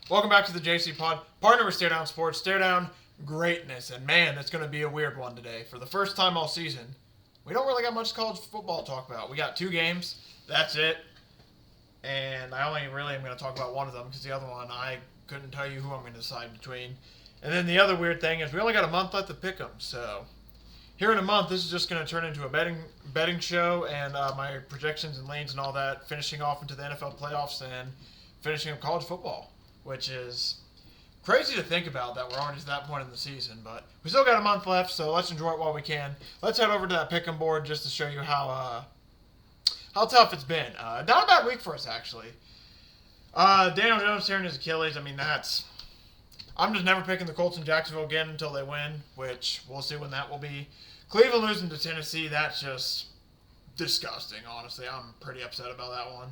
Welcome back to the JCPod, partner with Stare Down Sports, Stare Down Greatness. And man, it's going to be a weird one today. For the first time all season, we don't really got much college football to talk about. We got 2 games, that's it. And I only really am going to talk about one of them because the other one I couldn't tell you who I'm going to decide between. And then the other weird thing is we only got a month left to pick them. So here in a month, this is just going to turn into a betting show and my projections and lanes and all that, finishing off into the NFL playoffs and finishing up college football, which is crazy to think about that we're already to that point in the season. But we still got a month left, so let's enjoy it while we can. Let's head over to that Pickem board just to show you how tough it's been. Not a bad week for us, actually. Daniel Jones tearing his Achilles. I mean, I'm just never picking the Colts in Jacksonville again until they win, which we'll see when that will be. Cleveland losing to Tennessee, that's just disgusting, honestly. I'm pretty upset about that one.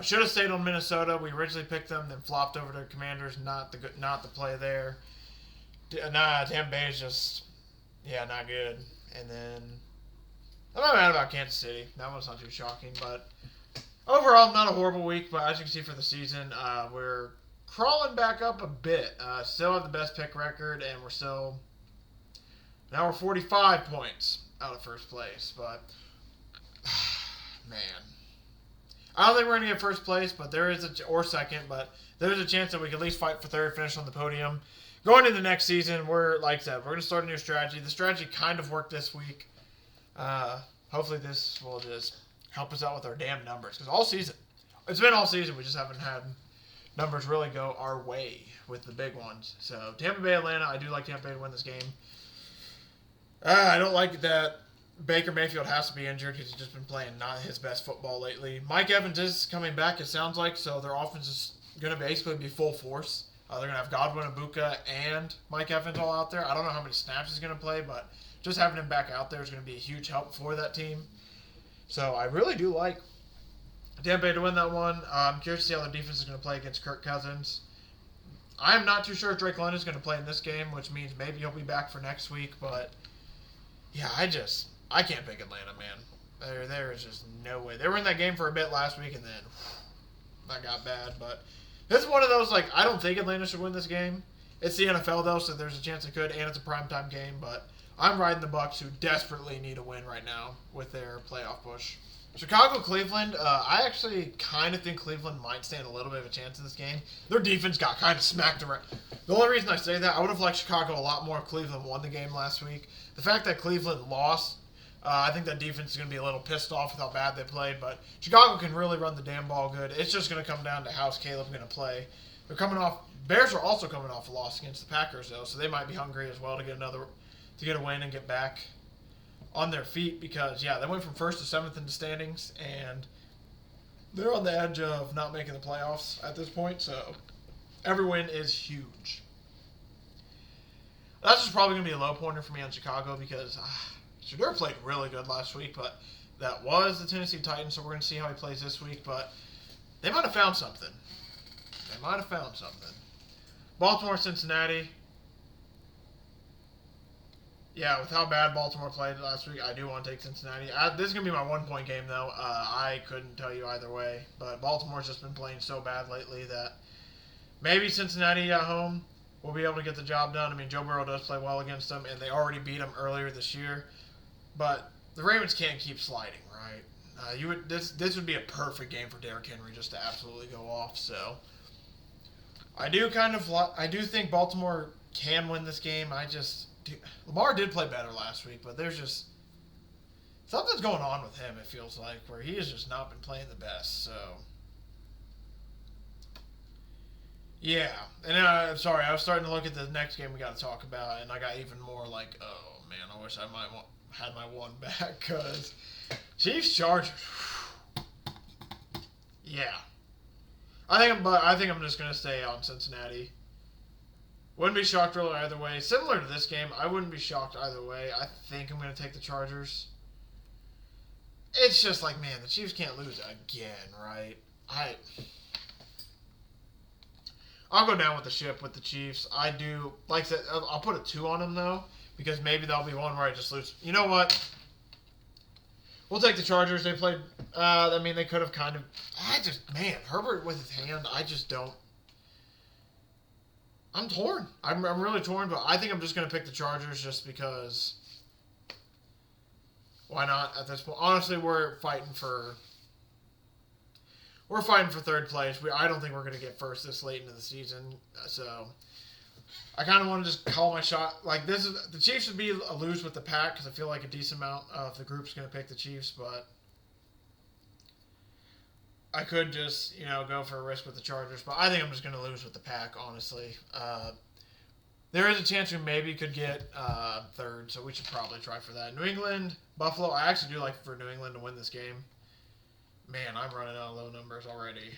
Should have stayed on Minnesota. We originally picked them, then flopped over to Commanders. Not the play there. Tampa Bay is just, not good. And then I'm not mad about Kansas City. That one's not too shocking, but overall, not a horrible week. But as you can see for the season, we're crawling back up a bit. Still have the best pick record, and now we're 45 points out of first place. But man, I don't think we're gonna get first place, but or second. But there's a chance that we can at least fight for third, finish on the podium. Going into next season, like I said, we're gonna start a new strategy. The strategy kind of worked this week. Hopefully, this will just help us out with our damn numbers because it's been all season. We just haven't had numbers really go our way with the big ones. So Tampa Bay, Atlanta. I do like Tampa Bay to win this game. I don't like that Baker Mayfield has to be injured because he's just been playing not his best football lately. Mike Evans is coming back, it sounds like, so their offense is going to basically be full force. They're going to have Godwin, Ibuka, and Mike Evans all out there. I don't know how many snaps he's going to play, but just having him back out there is going to be a huge help for that team. So I really do like Tampa Bay to win that one. I'm curious to see how the defense is going to play against Kirk Cousins. I'm not too sure if Drake London is going to play in this game, which means maybe he'll be back for next week, but yeah, I can't pick Atlanta, man. There is just no way. They were in that game for a bit last week, and then that got bad. But this is one of those, I don't think Atlanta should win this game. It's the NFL, though, so there's a chance it could, and it's a primetime game. But I'm riding the Bucs, who desperately need a win right now with their playoff push. Chicago, Cleveland, I actually kind of think Cleveland might stand a little bit of a chance in this game. Their defense got kind of smacked around. The only reason I say that, I would have liked Chicago a lot more if Cleveland won the game last week. The fact that Cleveland lost, I think that defense is going to be a little pissed off with how bad they played, but Chicago can really run the damn ball good. It's just going to come down to how's Caleb going to play. Bears are also coming off a loss against the Packers, though, so they might be hungry as well to get a win and get back on their feet because, they went from 1st to 7th in the standings, and they're on the edge of not making the playoffs at this point, so every win is huge. That's just probably going to be a low pointer for me on Chicago because Shedeur played really good last week, but that was the Tennessee Titans, so we're going to see how he plays this week, but they might have found something. Baltimore, Cincinnati. Yeah, with how bad Baltimore played last week, I do want to take Cincinnati. This is going to be my 1-point game, though. I couldn't tell you either way. But Baltimore's just been playing so bad lately that maybe Cincinnati at home will be able to get the job done. I mean, Joe Burrow does play well against them, and they already beat them earlier this year. But the Ravens can't keep sliding, right? This would be a perfect game for Derrick Henry just to absolutely go off. So I do think Baltimore can win this game. Lamar did play better last week, but there's just something's going on with him, it feels like, where he has just not been playing the best. So, yeah. And sorry, I was starting to look at the next game we got to talk about, and I got even more like, oh, man, I wish I might had my one back, because Chiefs-Chargers, yeah. I think I'm just going to stay on Cincinnati. Wouldn't be shocked really either way. Similar to this game, I wouldn't be shocked either way. I think I'm going to take the Chargers. It's just like, man, the Chiefs can't lose again, right? I'll go down with the ship with the Chiefs. I do, like I said, I'll put a 2 on them, though, because maybe that'll be one where I just lose. You know what? We'll take the Chargers. They played, they could have kind of, Herbert with his hand, I just don't. I'm torn. I'm really torn, but I think I'm just going to pick the Chargers just because. Why not at this point? Honestly, we're fighting for third place. I don't think we're going to get first this late into the season, so I kind of want to just call my shot. Like the Chiefs would be a lose with the Pack because I feel like a decent amount of the group's going to pick the Chiefs, but I could just go for a risk with the Chargers. But I think I'm just going to lose with the Pack, honestly. There is a chance we maybe could get third, so we should probably try for that. New England, Buffalo. I actually do like for New England to win this game. Man, I'm running out of low numbers already.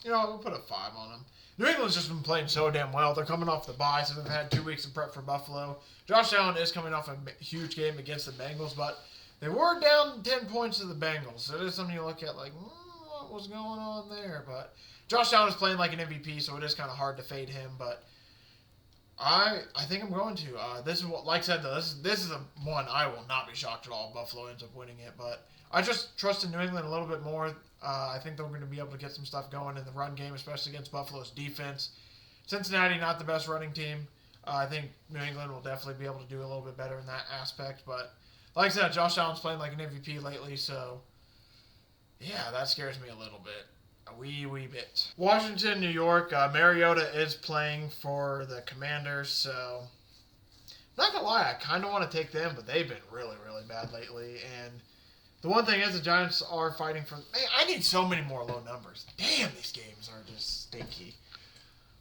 We'll put a 5 on them. New England's just been playing so damn well. They're coming off the bye, so they've had 2 weeks of prep for Buffalo. Josh Allen is coming off a huge game against the Bengals, but they were down 10 points to the Bengals. So it is something you look at like, what was going on there? But Josh Allen is playing like an MVP, so it is kind of hard to fade him. But I think I'm going to. This is what, like I said, though, this is a one I will not be shocked at all if Buffalo ends up winning it. But I just trust in New England a little bit more. I think they're going to be able to get some stuff going in the run game, especially against Buffalo's defense. Cincinnati, not the best running team. I think New England will definitely be able to do a little bit better in that aspect. But like I said, Josh Allen's playing like an MVP lately, so yeah, that scares me a little bit. A wee bit. Washington, New York. Mariota is playing for the Commanders, so not going to lie, I kind of want to take them, but they've been really, really bad lately. And the one thing is the Giants are fighting for... Man, I need so many more low numbers. Damn, these games are just stinky.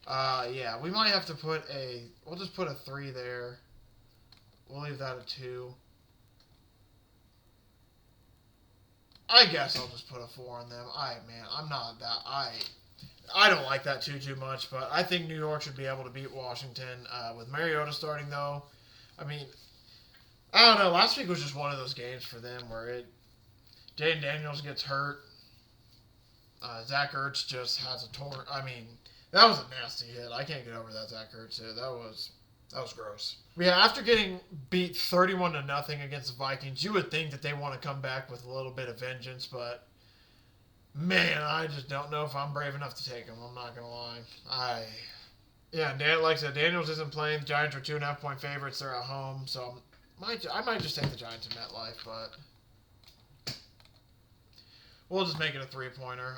Yeah, we might have to put a... We'll just put a 3 there. We'll leave that a 2. I guess I'll just put a 4 on them. I'm not that... I don't like that too much, but I think New York should be able to beat Washington. With Mariota starting, though, I mean... I don't know. Last week was just one of those games for them where Jaden Daniels gets hurt. Zach Ertz just has a torn... I mean, that was a nasty hit. I can't get over that Zach Ertz hit. That was gross. Yeah, after getting beat 31-0 against the Vikings, you would think that they want to come back with a little bit of vengeance, but man, I just don't know if I'm brave enough to take them. I'm not going to lie. Like I said, Daniels isn't playing. The Giants are 2.5-point favorites. They're at home, so I might just take the Giants in MetLife, but we'll just make it a 3-pointer.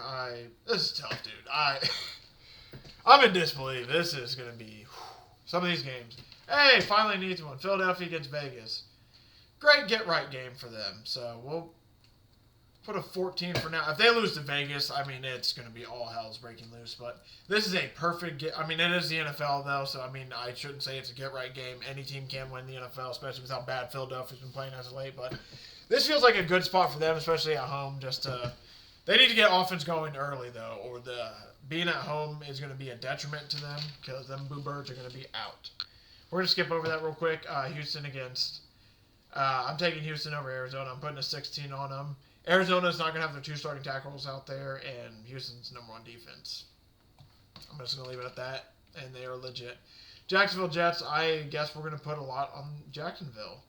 This is tough, dude. I'm in disbelief. This is going to be some of these games. Hey, finally needs one. Philadelphia against Vegas. Great get-right game for them. So we'll put a 14 for now. If they lose to Vegas, I mean, it's going to be all hell's breaking loose. But this is a perfect get. I mean, it is the NFL, though, so, I mean, I shouldn't say it's a get-right game. Any team can win the NFL, especially with how bad Philadelphia's been playing as of late. But this feels like a good spot for them, especially at home. They need to get offense going early, though, or being at home is going to be a detriment to them because them Boo Birds are going to be out. We're going to skip over that real quick. Houston against... I'm taking Houston over Arizona. I'm putting a 16 on them. Arizona's not going to have their 2 starting tackles out there, and Houston's number 1 defense. I'm just going to leave it at that, and they are legit. Jacksonville Jets, I guess we're going to put a lot on Jacksonville.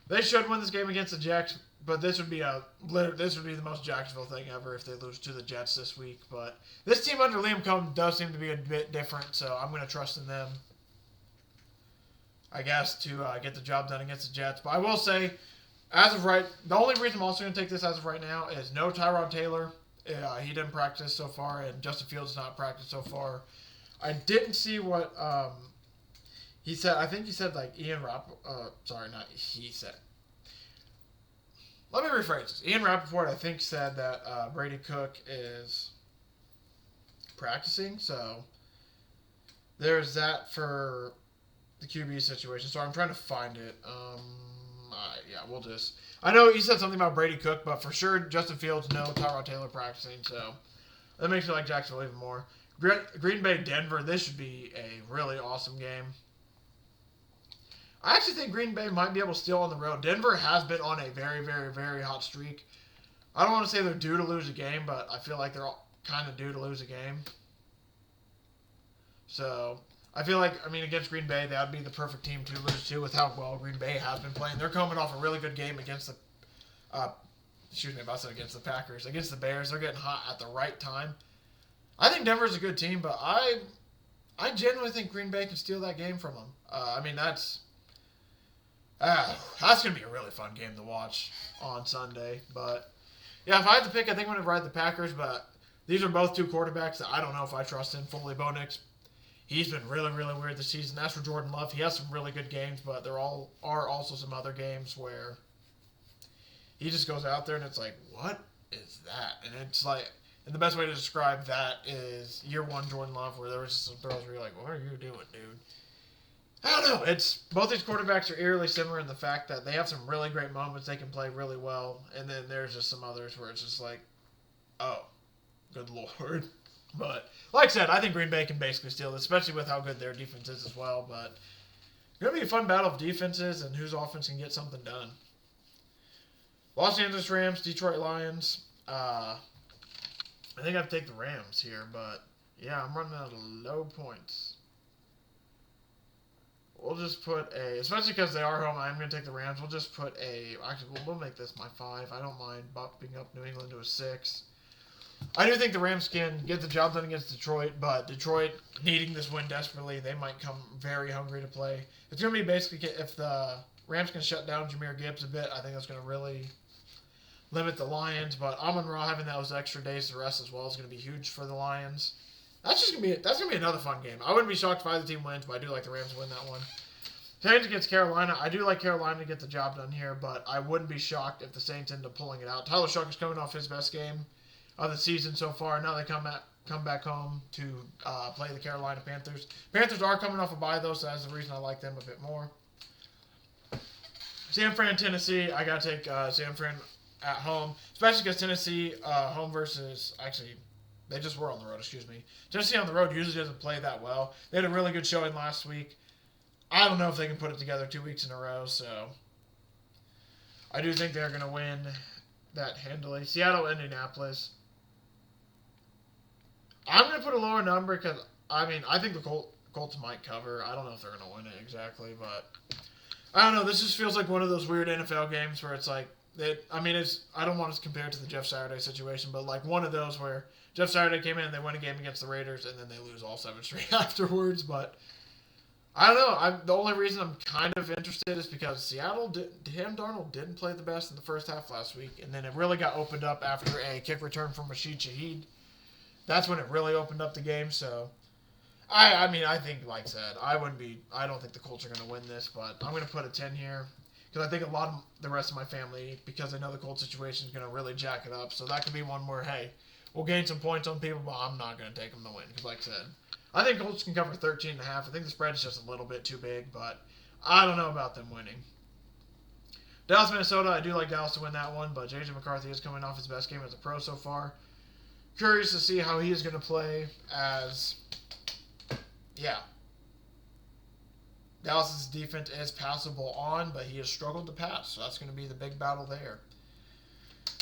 They should win this game against the Jets, but this would be the most Jacksonville thing ever if they lose to the Jets this week. But this team under Liam Cohen does seem to be a bit different, so I'm going to trust in them, I guess, to get the job done against the Jets. But I will say, as of right, the only reason I'm also going to take this as of right now is no Tyrod Taylor. He didn't practice so far, and Justin Fields not practiced so far. I didn't see what he said. I think he said like Ian Rappaport. Sorry, not he said. Let me rephrase this. Ian Rappaport, I think, said that Brady Cook is practicing, so there's that for the QB situation. So I'm trying to find it. We'll just... I know he said something about Brady Cook, but for sure, Justin Fields, no Tyrod Taylor practicing, so that makes me like Jacksonville even more. Green Bay, Denver, this should be a really awesome game. I actually think Green Bay might be able to steal on the road. Denver has been on a very, very, very hot streak. I don't want to say they're due to lose a game, but I feel like they're kind of due to lose a game. So I feel like, against Green Bay, that would be the perfect team to lose to with how well Green Bay has been playing. They're coming off a really good game against against the Packers. Against the Bears, they're getting hot at the right time. I think Denver's a good team, but I I genuinely think Green Bay can steal that game from them. I mean, that's going to be a really fun game to watch on Sunday. But, yeah, if I had to pick, I think I'm going to ride the Packers. But these are both two quarterbacks that I don't know if I trust in fully. Bo Nix, he's been really, really weird this season. That's for Jordan Love. He has some really good games, but there are also some other games where he just goes out there and it's like, what is that? And it's like, and the best way to describe that is year one Jordan Love, where there was some throws where you're like, what are you doing, dude? I don't know. It's both these quarterbacks are eerily similar in the fact that they have some really great moments. They can play really well, and then there's just some others where it's just like, oh, good lord. But like I said, I think Green Bay can basically steal this, especially with how good their defense is as well. But it's gonna be a fun battle of defenses and whose offense can get something done. Los Angeles Rams, Detroit Lions. I think I have to take the Rams here, but yeah, I'm running out of low points. We'll just put a, especially because they are home, I'm going to take the Rams. We'll just put a, actually, we'll make this my 5. I don't mind bumping up New England to a 6. I do think the Rams can get the job done against Detroit, but Detroit needing this win desperately, they might come very hungry to play. It's going to be basically, if the Rams can shut down Jahmyr Gibbs a bit, I think that's going to really limit the Lions, but Amon-Ra having those extra days to rest as well is going to be huge for the Lions. That's going to be another fun game. I wouldn't be shocked if either team wins, but I do like the Rams to win that one. Saints against Carolina. I do like Carolina to get the job done here, but I wouldn't be shocked if the Saints end up pulling it out. Tyler Shucker's coming off his best game of the season so far. Now they come back home to play the Carolina Panthers. Panthers are coming off a bye, though, so that's the reason I like them a bit more. San Fran, Tennessee. I got to take San Fran at home, especially because Tennessee home versus, actually, they just were on the road, excuse me. Tennessee on the road usually doesn't play that well. They had a really good showing last week. I don't know if they can put it together 2 weeks in a row, so I do think they're going to win that handily. Seattle, Indianapolis. I'm going to put a lower number because, I mean, I think the Colts might cover. I don't know if they're going to win it exactly, but I don't know. This just feels like one of those weird NFL games where it's like, I don't want to compare it to the Jeff Saturday situation, but like one of those where Jeff Saturday came in and they win a game against the Raiders and then they lose all 7 straight afterwards. But I don't know. The only reason I'm kind of interested is because Sam Darnold didn't play the best in the first half last week, and then it really got opened up after a kick return from Rashid Shaheed. That's when it really opened up the game. So I think, like I said, I don't think the Colts are going to win this, but I'm going to put a 10 here. Because I think a lot of the rest of my family, because I know the Colts situation is going to really jack it up. So that could be one where, hey, we'll gain some points on people, but I'm not going to take them to win. Because like I said, I think Colts can cover 13.5. I think the spread is just a little bit too big, but I don't know about them winning. Dallas, Minnesota, I do like Dallas to win that one, but J.J. McCarthy is coming off his best game as a pro so far. Curious to see how he is going to play as, Dallas' defense is passable on, but he has struggled to pass, so that's going to be the big battle there.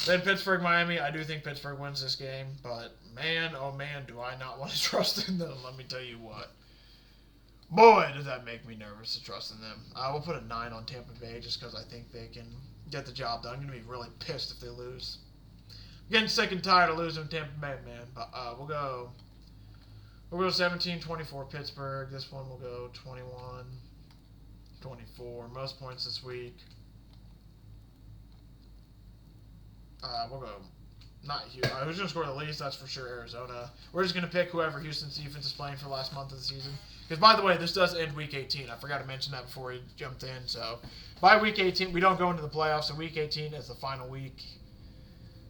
Then Pittsburgh, Miami. I do think Pittsburgh wins this game, but man, oh man, do I not want to trust in them. Let me tell you what. Boy, does that make me nervous to trust in them. I will put a 9 on Tampa Bay just because I think they can get the job done. I'm going to be really pissed if they lose. I'm getting sick and tired of losing to Tampa Bay, man. But we'll go 17-24 Pittsburgh. This one will go 21-24. Most points this week. We'll go not Houston. Who's going to score the least? That's for sure Arizona. We're just going to pick whoever Houston's defense is playing for the last month of the season. Because, by the way, this does end Week 18. I forgot to mention that before we jumped in. So, by Week 18, we don't go into the playoffs. So, Week 18 is the final week.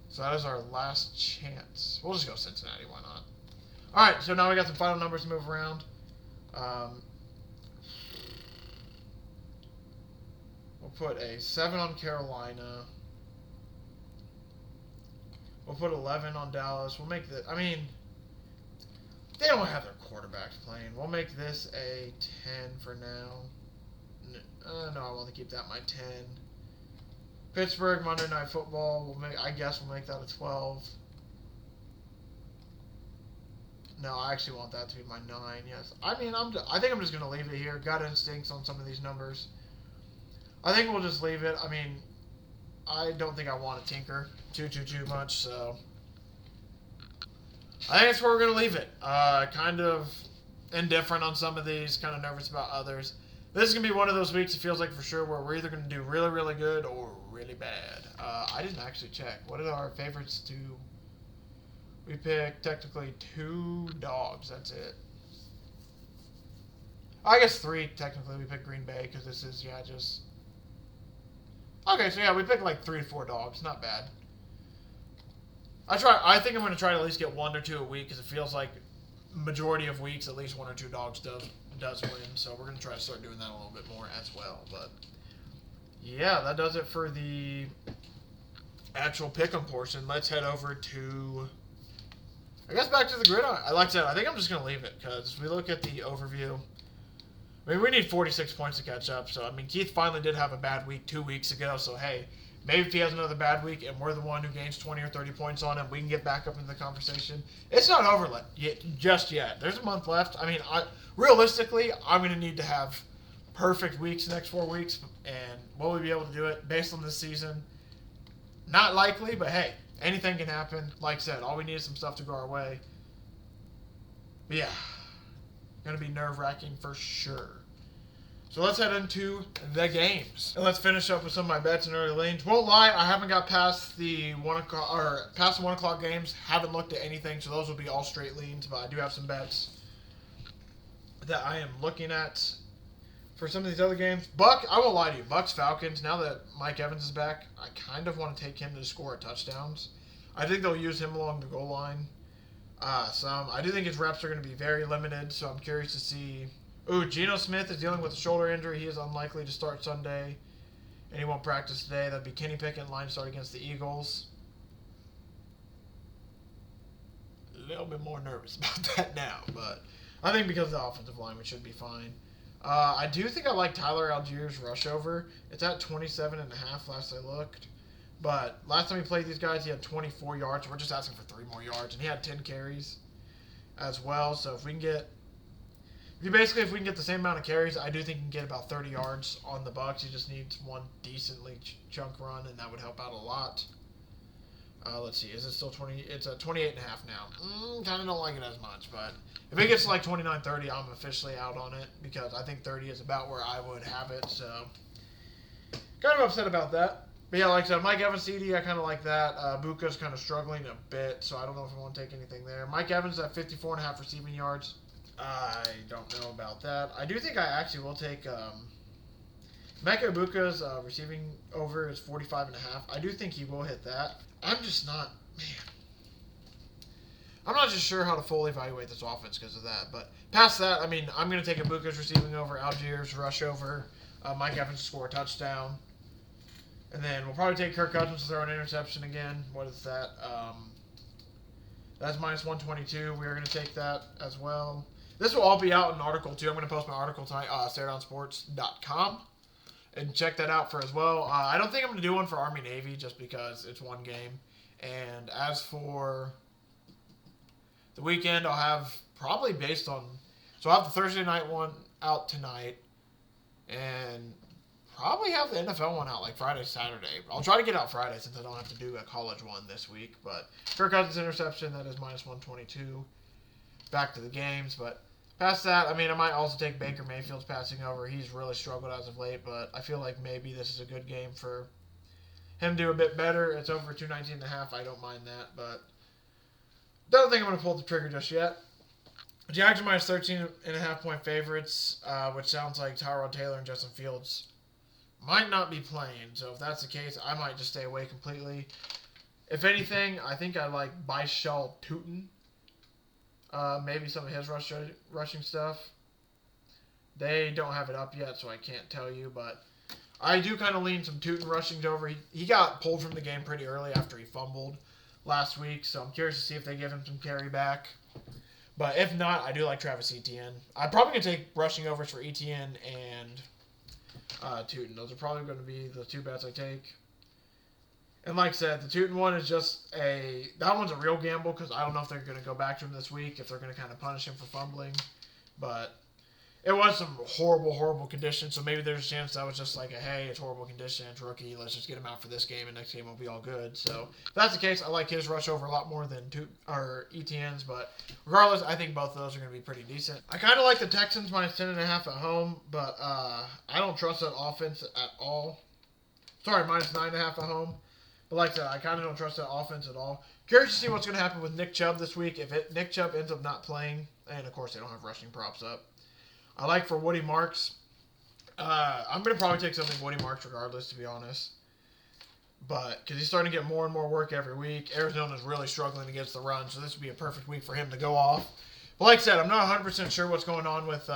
So, that is our last chance. We'll just go Cincinnati. Why not? All right, so now we got some final numbers to move around. We'll put a 7 on Carolina. We'll put 11 on Dallas. We'll make the. They don't have their quarterbacks playing. We'll make this a 10 for now. No, I want to keep that my 10. Pittsburgh Monday Night Football. I guess we'll make that a 12. No, I actually want that to be my 9. Yes, I think I'm just gonna leave it here. Gut instincts on some of these numbers. I think we'll just leave it. I don't think I want to tinker too much, so I think that's where we're going to leave it. Kind of indifferent on some of these, kind of nervous about others. This is going to be one of those weeks, it feels like for sure, where we're either going to do really, really good or really bad. I didn't actually check. What did our favorites do? We picked technically 2 dogs. That's it. I guess 3 technically. We picked Green Bay because this is, just... Okay, so yeah, we picked like 3 to 4 dogs. Not bad. I think I'm going to try to at least get 1 or 2 a week because it feels like majority of weeks at least 1 or 2 dogs does win. So we're going to try to start doing that a little bit more as well. But yeah, that does it for the actual pick'em portion. Let's head over to, I guess, back to the gridiron. Like I said, I think I'm just going to leave it because if we look at the overview, I mean, we need 46 points to catch up. So, I mean, Keith finally did have a bad week 2 weeks ago. So, hey, maybe if he has another bad week and we're the one who gains 20 or 30 points on him, we can get back up into the conversation. It's not over just yet. There's a month left. I mean, realistically, I'm going to need to have perfect weeks the next 4 weeks. And will we be able to do it based on this season? Not likely, but hey, anything can happen. Like I said, all we need is some stuff to go our way. But yeah, going to be nerve-wracking for sure. So let's head into the games. And let's finish up with some of my bets and early lanes. Won't lie, I haven't got past the 1 o'clock games. Haven't looked at anything, so those will be all straight leans. But I do have some bets that I am looking at for some of these other games. I won't lie to you. Bucks Falcons. Now that Mike Evans is back, I kind of want to take him to score touchdowns. I think they'll use him along the goal line. I do think his reps are going to be very limited, so I'm curious to see. Ooh, Geno Smith is dealing with a shoulder injury. He is unlikely to start Sunday, and he won't practice today. That'd be Kenny Pickett in line to start against the Eagles. A little bit more nervous about that now, but I think because of the offensive line, we should be fine. I do think I like Tyler Algiers' rush over. It's at 27.5 last I looked. But last time we played these guys, he had 24 yards. We're just asking for 3 more yards, and he had 10 carries as well. So if we can get the same amount of carries, I do think he can get about 30 yards on the Bucks. He just needs one decently chunk run, and that would help out a lot. Let's see. Is it still 20? It's at 28.5 now. Kind of don't like it as much, but if it gets to like 29-30, I'm officially out on it because I think 30 is about where I would have it. So kind of upset about that. But yeah, like I said, Mike Evans, CD, I kind of like that. Buka's kind of struggling a bit, so I don't know if I want to take anything there. Mike Evans at 54.5 receiving yards. I don't know about that. I do think I actually will take Mecca Ibuka's receiving over is 45.5. I do think he will hit that. I'm just not, I'm not just sure how to fully evaluate this offense because of that. But past that, I mean, I'm going to take Ibuka's receiving over, Algiers rush over, Mike Evans to score a touchdown. And then we'll probably take Kirk Cousins to throw an interception again. What is that? That's minus 122. We are going to take that as well. This will all be out in an article, too. I'm going to post my article tonight, SareDownSports.com. And check that out for as well. I don't think I'm going to do one for Army-Navy just because it's one game. And as for the weekend, I'll have probably based on... So I'll have the Thursday night one out tonight. And probably have the NFL one out like Friday, Saturday. I'll try to get out Friday since I don't have to do a college one this week. But Kirk Cousins interception, that is minus 122. Back to the games, but... Past that, I mean, I might also take Baker Mayfield's passing over. He's really struggled as of late, but I feel like maybe this is a good game for him to do a bit better. It's over 219.5. I don't mind that, but don't think I'm going to pull the trigger just yet. Jags are minus 13.5 point favorites, which sounds like Tyrod Taylor and Justin Fields might not be playing. So if that's the case, I might just stay away completely. If anything, I think I like Baishal Tootin. Maybe some of his rushing stuff. They don't have it up yet, so I can't tell you. But I do kind of lean some Tootin rushings over. He got pulled from the game pretty early after he fumbled last week, so I'm curious to see if they give him some carry back. But if not, I do like Travis Etienne. I'm probably going to take rushing overs for Etienne and Tootin. Those are probably going to be the 2 bets I take. And like I said, the Tootin one is just that one's a real gamble because I don't know if they're going to go back to him this week, if they're going to kind of punish him for fumbling. But it was some horrible, horrible conditions. So maybe there's a chance that was just like a, hey, it's horrible conditions, rookie. Let's just get him out for this game, and next game will be all good. So if that's the case, I like his rush over a lot more than ETN's. But regardless, I think both of those are going to be pretty decent. I kind of like the Texans minus 10.5 at home, but I don't trust that offense at all. Sorry, minus 9.5 at home. But like I said, I kind of don't trust that offense at all. Curious to see what's going to happen with Nick Chubb this week. If Nick Chubb ends up not playing, and of course they don't have rushing props up. I like for Woody Marks. I'm going to probably take something Woody Marks regardless, to be honest. But because he's starting to get more and more work every week. Arizona's really struggling against the run, so this would be a perfect week for him to go off. But like I said, I'm not 100% sure what's going on with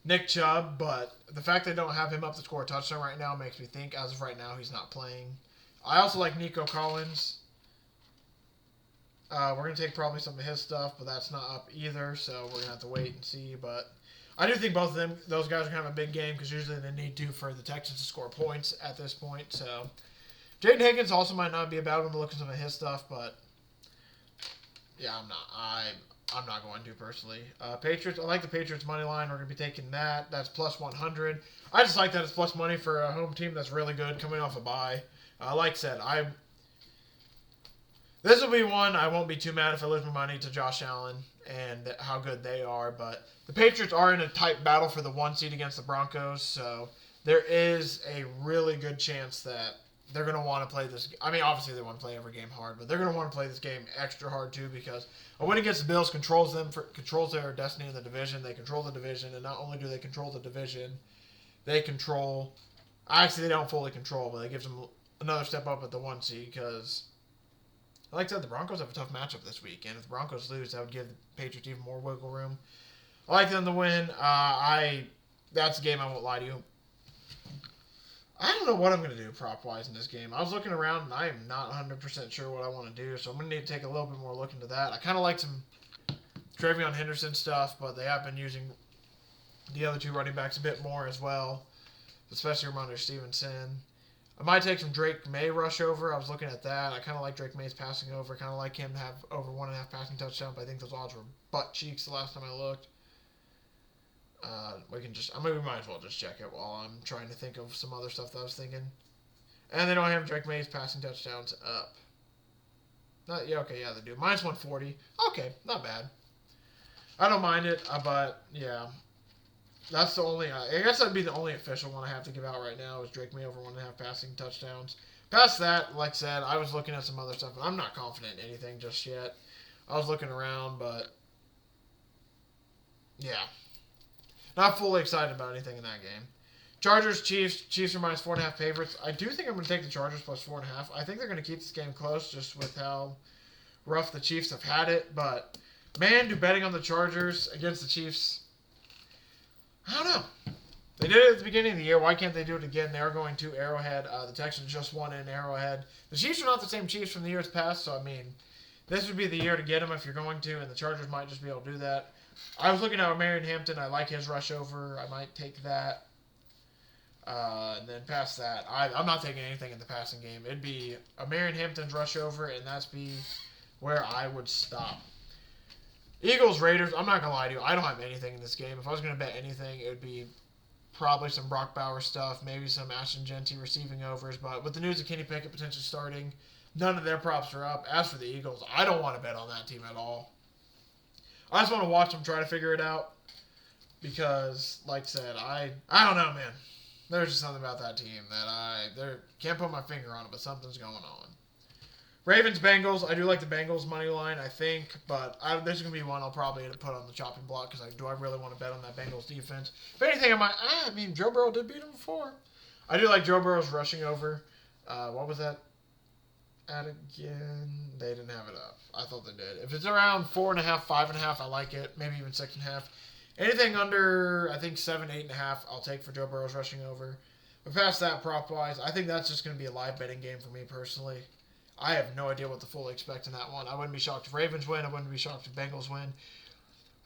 Nick Chubb, but the fact they don't have him up to score a touchdown right now makes me think, as of right now, he's not playing. I also like Nico Collins. We're going to take probably some of his stuff, but that's not up either, so we're going to have to wait and see. But I do think both of those guys are going to have a big game because usually they need to for the Texans to score points at this point. So Jaden Higgins also might not be a bad one to look at some of his stuff, but yeah, I'm not going to personally. Patriots, I like the Patriots money line. We're going to be taking that. That's plus 100. I just like that it's plus money for a home team that's really good coming off a bye. Like I said, this will be one I won't be too mad if I lose my money to Josh Allen and how good they are. But the Patriots are in a tight battle for the 1 seed against the Broncos, so there is a really good chance that they're going to want to play this. I mean, obviously they want to play every game hard, but they're going to want to play this game extra hard too because a win against the Bills controls their destiny in the division. They control the division, and not only do they control the division, they control. Actually, they don't fully control, but it gives them another step up at the 1 seed because. Like I said, the Broncos have a tough matchup this week, and if the Broncos lose, that would give the Patriots even more wiggle room. I like them to win. That's a game I won't lie to you. I don't know what I'm going to do prop-wise in this game. I was looking around, and I am not 100% sure what I want to do, so I'm going to need to take a little bit more look into that. I kind of like some Travion Henderson stuff, but they have been using the other two running backs a bit more as well, especially Ramondre Stevenson. I might take some Drake May rush over. I was looking at that. I kind of like Drake May's passing over. Kind of like him to have over 1.5 passing touchdowns. But I think those odds were butt cheeks the last time I looked. We might as well just check it while I'm trying to think of some other stuff that I was thinking. And they don't have Drake May's passing touchdowns up. They do. Minus 140. Okay, not bad. I don't mind it, but yeah. That's the only, I guess that'd be the only official one I have to give out right now is Drake May over 1.5 passing touchdowns. Past that, like I said, I was looking at some other stuff, and I'm not confident in anything just yet. I was looking around, but yeah. Not fully excited about anything in that game. Chargers, Chiefs. Chiefs are minus 4.5 favorites. I do think I'm going to take the Chargers plus 4.5. I think they're going to keep this game close just with how rough the Chiefs have had it, but man, do betting on the Chargers against the Chiefs... I don't know. They did it at the beginning of the year. Why can't they do it again? They are going to Arrowhead. The Texans just won in Arrowhead. The Chiefs are not the same Chiefs from the years past, so, I mean, this would be the year to get them if you're going to, and the Chargers might just be able to do that. I was looking at Marion Hampton. I like his rush over. I might take that. And then past that, I'm not taking anything in the passing game. It'd be a Marion Hampton's rush over, and that's be where I would stop. Eagles, Raiders, I'm not going to lie to you. I don't have anything in this game. If I was going to bet anything, it would be probably some Brock Bauer stuff, maybe some Ashton Genty receiving overs. But with the news of Kenny Pickett potentially starting, none of their props are up. As for the Eagles, I don't want to bet on that team at all. I just want to watch them try to figure it out because, like I said, I don't know, man. There's just something about that team that I can't put my finger on it, but something's going on. Ravens, Bengals. I do like the Bengals money line, I think, but this is going to be one I'll probably put on the chopping block because I really want to bet on that Bengals defense. If anything, I mean, Joe Burrow did beat him before. I do like Joe Burrow's rushing over. What was that at again? They didn't have it up. I thought they did. If it's around 4.5, 5.5, I like it. Maybe even 6.5. Anything under, I think 7, 8.5, I'll take for Joe Burrow's rushing over. But past that, prop-wise, I think that's just going to be a live betting game for me personally. I have no idea what to fully expect in that one. I wouldn't be shocked if Ravens win. I wouldn't be shocked if Bengals win.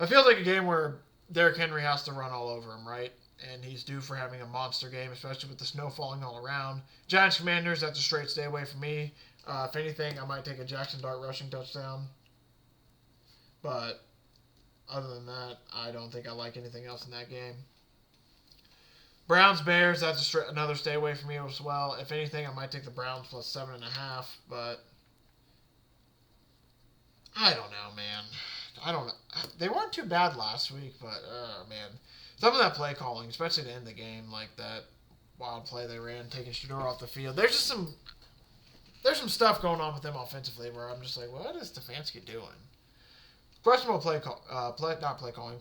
It feels like a game where Derrick Henry has to run all over him, right? And he's due for having a monster game, especially with the snow falling all around. Giants, Commanders, that's a straight stay away from me. If anything, I might take a Jackson Dart rushing touchdown. But other than that, I don't think I like anything else in that game. Browns Bears, that's another stay away from me as well. If anything, I might take the Browns plus 7.5, but I don't know, man. I don't know. They weren't too bad last week, but man, some of that play calling, especially to end the game, like that wild play they ran, taking Shador off the field. There's some stuff going on with them offensively where I'm just like, what is Stefanski doing? Questionable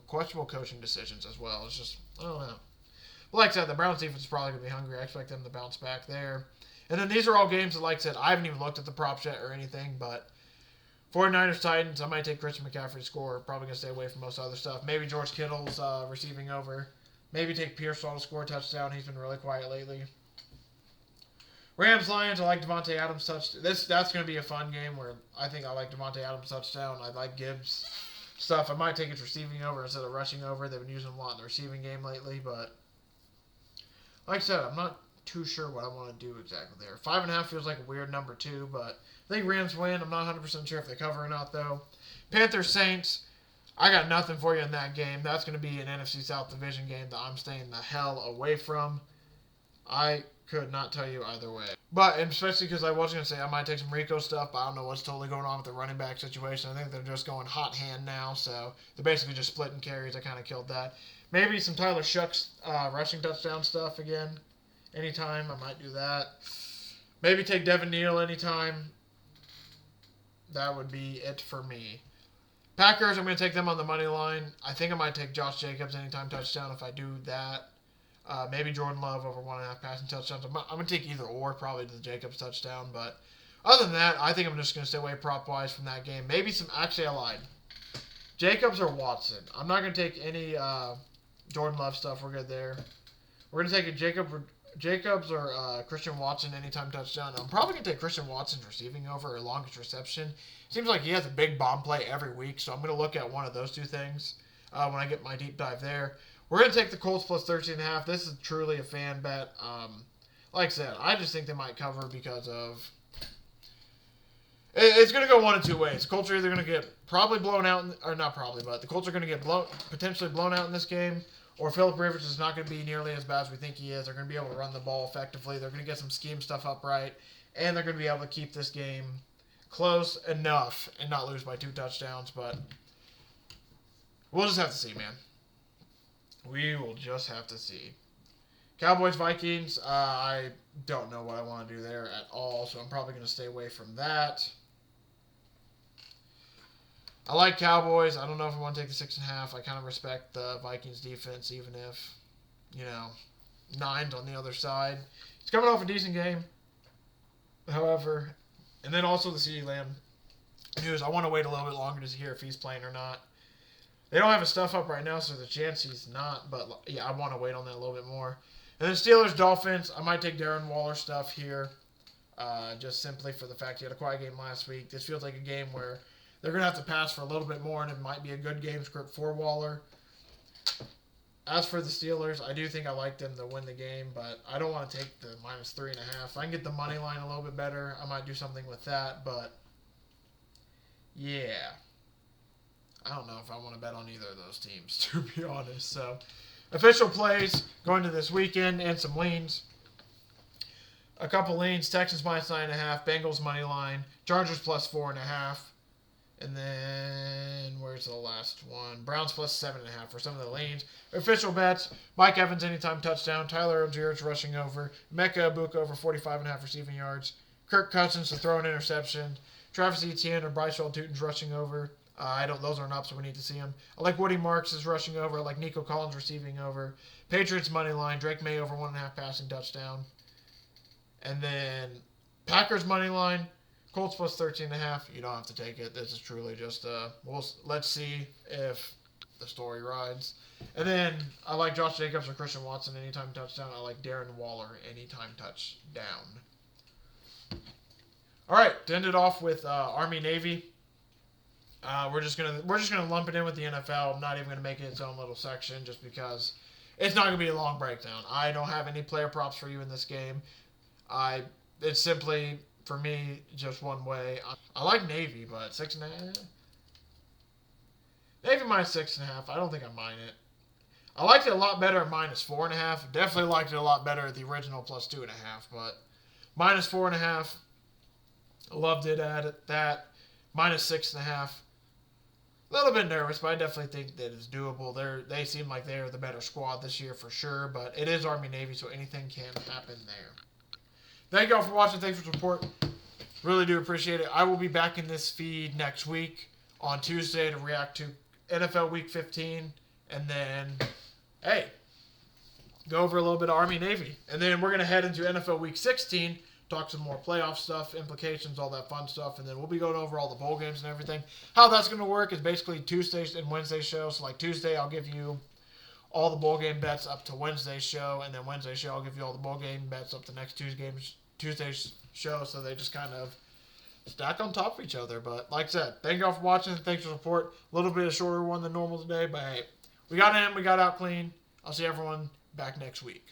questionable coaching decisions as well. It's just, I don't know. But like I said, the Browns defense is probably going to be hungry. I expect them to bounce back there. And then these are all games that, like I said, I haven't even looked at the props yet or anything, but 49ers Titans, I might take Christian McCaffrey to score. Probably going to stay away from most other stuff. Maybe George Kittle's receiving over. Maybe take Pearsall to score a touchdown. He's been really quiet lately. Rams Lions, I like Devontae Adams touchdown. That's going to be a fun game where I think I like Devontae Adams touchdown. I like Gibbs stuff. I might take his receiving over instead of rushing over. They've been using him a lot in the receiving game lately, but like I said, I'm not too sure what I want to do exactly there. 5.5 feels like a weird number too, but I think Rams win. I'm not 100% sure if they cover or not though. Panthers Saints, I got nothing for you in that game. That's going to be an NFC South Division game that I'm staying the hell away from. I could not tell you either way. But, and especially because I was going to say I might take some Rico stuff, but I don't know what's totally going on with the running back situation. I think they're just going hot hand now, so they're basically just splitting carries. I kind of killed that. Maybe some Tyler Shucks rushing touchdown stuff again. Anytime, I might do that. Maybe take Devin Neal anytime. That would be it for me. Packers, I'm going to take them on the money line. I think I might take Josh Jacobs anytime touchdown if I do that. Maybe Jordan Love over 1.5 passing touchdowns. I'm going to take either or, probably to the Jacobs touchdown. But other than that, I think I'm just going to stay away prop-wise from that game. Maybe some, actually I lied. Jacobs or Watson. I'm not going to take any Jordan Love stuff. We're good there. We're going to take a Jacobs or Christian Watson anytime touchdown. I'm probably going to take Christian Watson's receiving over or longest reception. Seems like he has a big bomb play every week, so I'm going to look at one of those two things when I get my deep dive there. We're going to take the Colts plus 13.5. This is truly a fan bet. Like I said, I just think they might cover because of... It's going to go one of two ways. The Colts are either going to get probably blown out, or not probably, but the Colts are going to get potentially blown out in this game, or Phillip Rivers is not going to be nearly as bad as we think he is. They're going to be able to run the ball effectively. They're going to get some scheme stuff up right, and they're going to be able to keep this game close enough and not lose by 2 touchdowns, but we'll just have to see, man. We will just have to see. Cowboys, Vikings, I don't know what I want to do there at all, so I'm probably going to stay away from that. I like Cowboys. I don't know if I want to take the 6.5. I kind of respect the Vikings defense, even if, 9's on the other side. He's coming off a decent game, however. And then also the CeeDee Lamb news. I want to wait a little bit longer to hear if he's playing or not. They don't have his stuff up right now, so there's a chance he's not. But, yeah, I want to wait on that a little bit more. And then Steelers, Dolphins. I might take Darren Waller stuff here, just simply for the fact he had a quiet game last week. This feels like a game where they're going to have to pass for a little bit more, and it might be a good game script for Waller. As for the Steelers, I do think I like them to win the game, but I don't want to take the minus 3.5. If I can get the money line a little bit better, I might do something with that, but yeah. I don't know if I want to bet on either of those teams, to be honest. So, official plays going to this weekend and some leans. A couple leans. Texans minus 9.5. Bengals money line. Chargers plus 4.5. And then, where's the last one? Browns plus 7.5 for some of the leans. Official bets. Mike Evans anytime touchdown. Tyler Algiers rushing over. Mecca Ibuka over 45.5 receiving yards. Kirk Cousins to throw an interception. Travis Etienne or Bryce Hall-Tootin's rushing over. Those aren't up, so we need to see them. I like Woody Marks is rushing over. I like Nico Collins receiving over. Patriots money line. Drake May over 1.5 passing touchdown. And then Packers money line. Colts plus 13.5. You don't have to take it. This is truly just let's see if the story rides. And then I like Josh Jacobs or Christian Watson anytime touchdown. I like Darren Waller anytime touchdown. All right, to end it off with Army Navy. We're just gonna lump it in with the NFL. I'm not even gonna make it its own little section just because it's not gonna be a long breakdown. I don't have any player props for you in this game. It's simply for me just one way. I like Navy, but 6.5. Maybe minus 6.5. I don't think I mind it. I liked it a lot better at minus 4.5. Definitely liked it a lot better at the original plus 2.5. But minus 4.5. Loved it at that. Minus 6.5. A little bit nervous, but I definitely think that it's doable. They seem like they're the better squad this year for sure, but it is Army-Navy, so anything can happen there. Thank you all for watching. Thanks for the support. Really do appreciate it. I will be back in this feed next week on Tuesday to react to NFL Week 15, and then, hey, go over a little bit of Army-Navy. And then we're going to head into NFL Week 16, talk some more playoff stuff, implications, all that fun stuff, and then we'll be going over all the bowl games and everything. How that's going to work is basically Tuesdays and Wednesday shows. So like Tuesday, I'll give you all the bowl game bets up to Wednesday's show, and then Wednesday's show, I'll give you all the bowl game bets up to next Tuesday's show, so they just kind of stack on top of each other. But like I said, thank you all for watching. Thanks for the support. A little bit of shorter one than normal today, but hey, we got in, we got out clean. I'll see everyone back next week.